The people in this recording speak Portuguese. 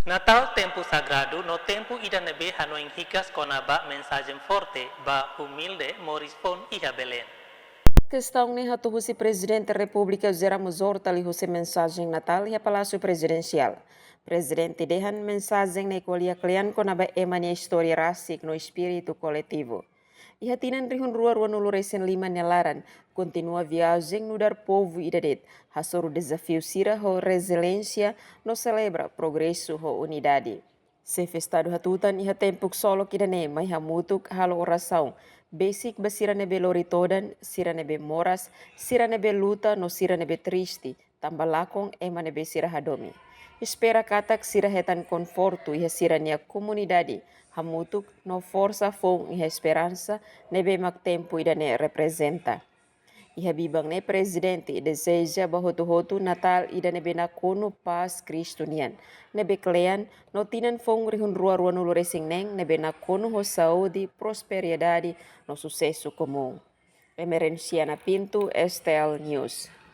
Natal tempo sagrado no tempo ida nebe hanoing higas konaba mensagem forte ba humilde morispon iha Belém. Questão nem hatuhu si Presidente da República Geramos Hortali José mensagem Natal e a Palácio Presidencial. Presidente dehan mensagem na ikolia klian konaba emania história rasik no espírito coletivo. E hatinan rihun rua nulu resen lima nelaran, continua viagem no dar povo idadet, hasor o desafio sira ho resiliência, no celebra progresso ho unidade. Se festado hatutan iha tempuk solo kidane mai hamutuk halo oração, basic basira nebe loritodan, sira nebe moras, sira nebe luta no sira nebe triste, tambalakong ema nebe sira hadomi. Espera katak sira hetan conforto iha sira nia comunidade, hamutuk no força fong iha esperança nebe mak tempo idane representa. Iha bibang ne presidente deseja bahotu-hotu Natal ida nebe na kono paz Kristo nian. Nebe klean no tinan fong rihun rua nulu resing neng nebe na kono ho saúde, prosperidade no sucesso comum. Emerenciana Pinto, STL News.